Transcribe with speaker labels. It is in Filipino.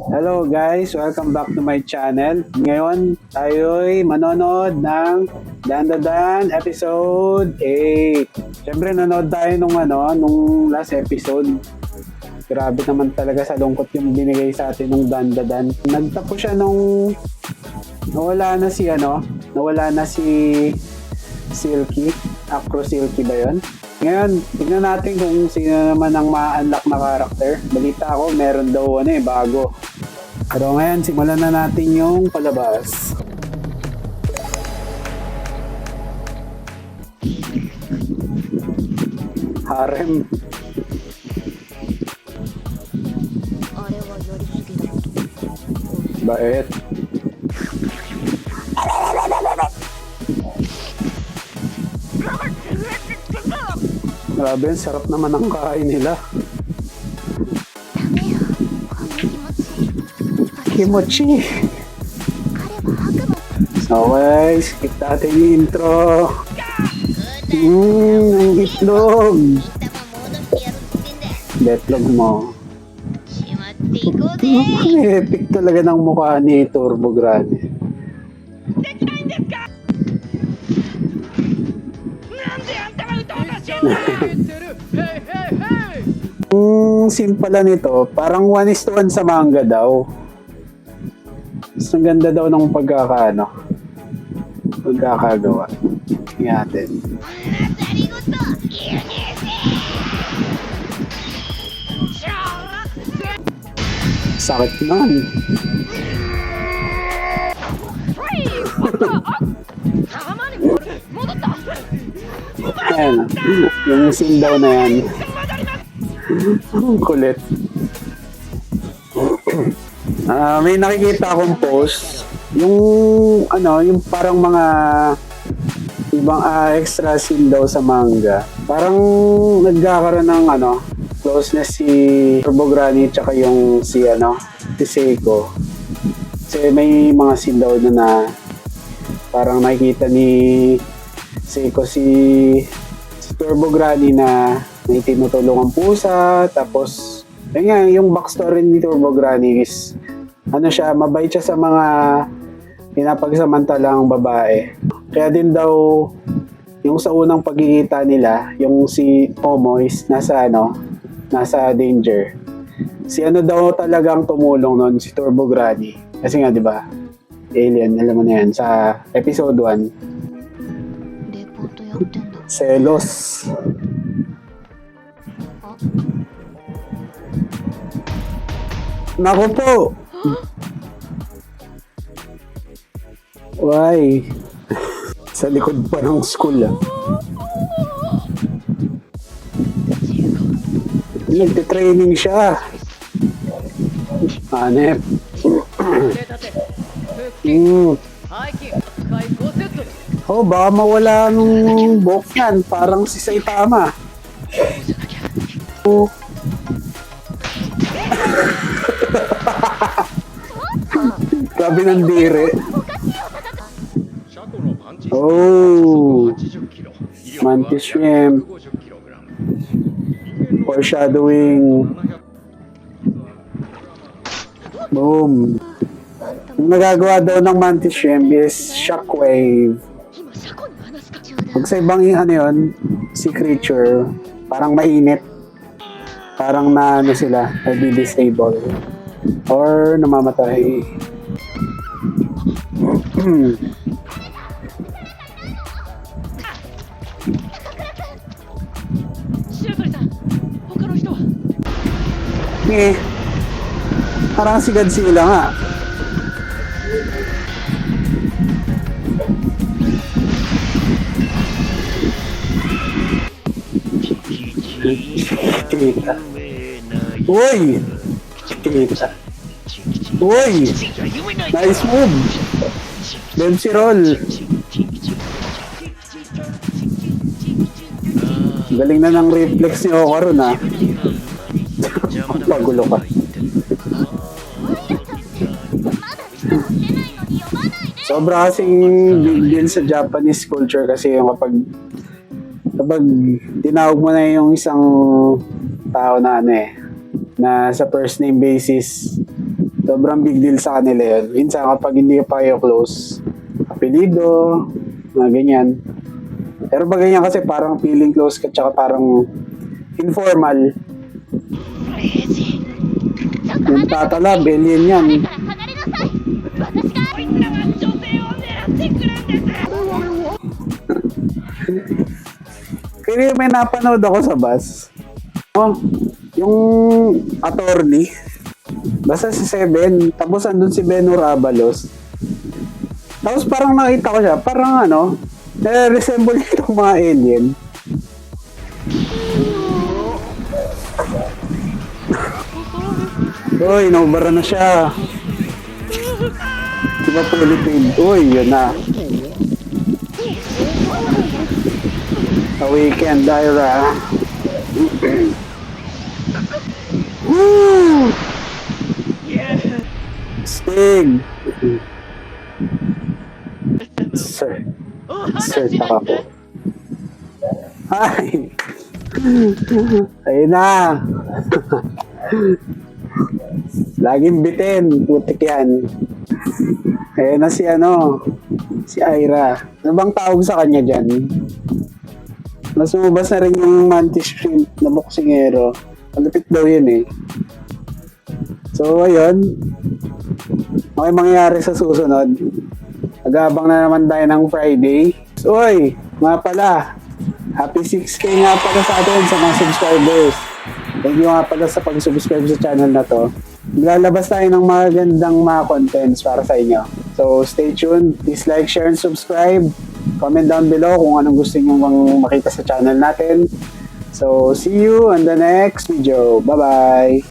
Speaker 1: Hello guys, welcome back to my channel. Ngayon, tayo'y manonood ng Dandadan episode 8. Siyempre, nanood tayo nung last episode. Grabe naman talaga sa lungkot yung binigay sa atin ng Dandadan. Nagtapos siya nung nawala na si Silky. Acro Silky ba yun? Ngayon, tignan natin kung sino naman ang ma-unlock na character. Balita ko, meron daw bago. Pero ngayon, simulan na natin yung palabas. Harem. Bait. Grabe, sarap naman ang kain nila. Kimochi. Okay, skip natin yung intro. Ang itlog. Betlog mo. Epic talaga ng mukha ni Turbo Grande. Ang scene pala nito, parang 1:1 sa manga daw. Mas ang ganda daw ng pagkakagawa. Tingnan natin. Sakit nun. Ayan, yung scene daw na yan. Ang kulit. May nakikita akong post yung parang mga ibang extra scene daw sa manga. Parang nagkakaroon ng closeness si Turbo Granny tsaka yung si Seiko. Kasi may mga scene daw na parang nakikita ni Seiko si Turbo Granny na may tinutulungang pusa, tapos yung backstory ni Turbo Granny is mabait siya sa mga pinapagsamantalang babae. Kaya din daw yung sa unang pagkikita nila, yung si Momo is nasa danger. Si daw talagang tumulong nun, si Turbo Granny. Kasi nga 'di ba? Alien, alam mo na yan sa episode 1. Selos. Naku po! Why? Sa likod pa ng school Nagte-training siya. Hanep. Oh, baka mawala nung buhok yan. Parang si Saitama. Oh. Grabe ng dire. Oh. Mantis shrimp. Foreshadowing. Boom. Yung nagagawa daw ng mantis shrimp is shockwave. Pag sa ibang si creature, parang mainit. Parang sila, nadi-disable. Or namamatay. Parang si Godzilla nga. Chiquita. Uy! Chiquita. Uy! Nice move! Dempsey roll. Galing na ng reflex ni Okaron Pagulo ka. Sobra kasing big deal sa Japanese culture kasi yung kapag tinawag mo na yung isang tao na na sa first name basis. Sobrang big deal sa kanila yun. Minsan kapag hindi pa kayo close, apelido, mga ganyan. Pero pag ganyan kasi parang feeling close ka tsaka parang informal. Yung tatalab, alien yan. Kaya may napanood ako sa bus. Oh, yung attorney. Basta si Seven. Tapos andun si Benur Abalos. Tapos parang nakita ko siya. Parang resemble itong mga alien. Uy, naubara na siya. Diba Philippine? Uy, yun na. A weekend, Ira. Woo! Stig! Sir, taka po. Ay! Ayun na! Laging bitin, putik yan. Ayun na si Ira. Ano bang tawag sa kanya dyan? Mas umubas na rin yung mantis shrimp na boksingero. Malapit daw yun eh. So, ayun. Okay mangyayari sa susunod. Nag-aabang na naman tayo ng Friday. So, oy, nga pala. Happy 6K nga pala sa atin sa mga subscribers. Thank you nga pala sa pag-subscribe sa channel na to. Lalabas tayo ng magandang mga contents para sa inyo. So, stay tuned. Please like, share, and subscribe. Comment down below kung anong gusto nyo makita sa channel natin. So, see you on the next video. Bye-bye!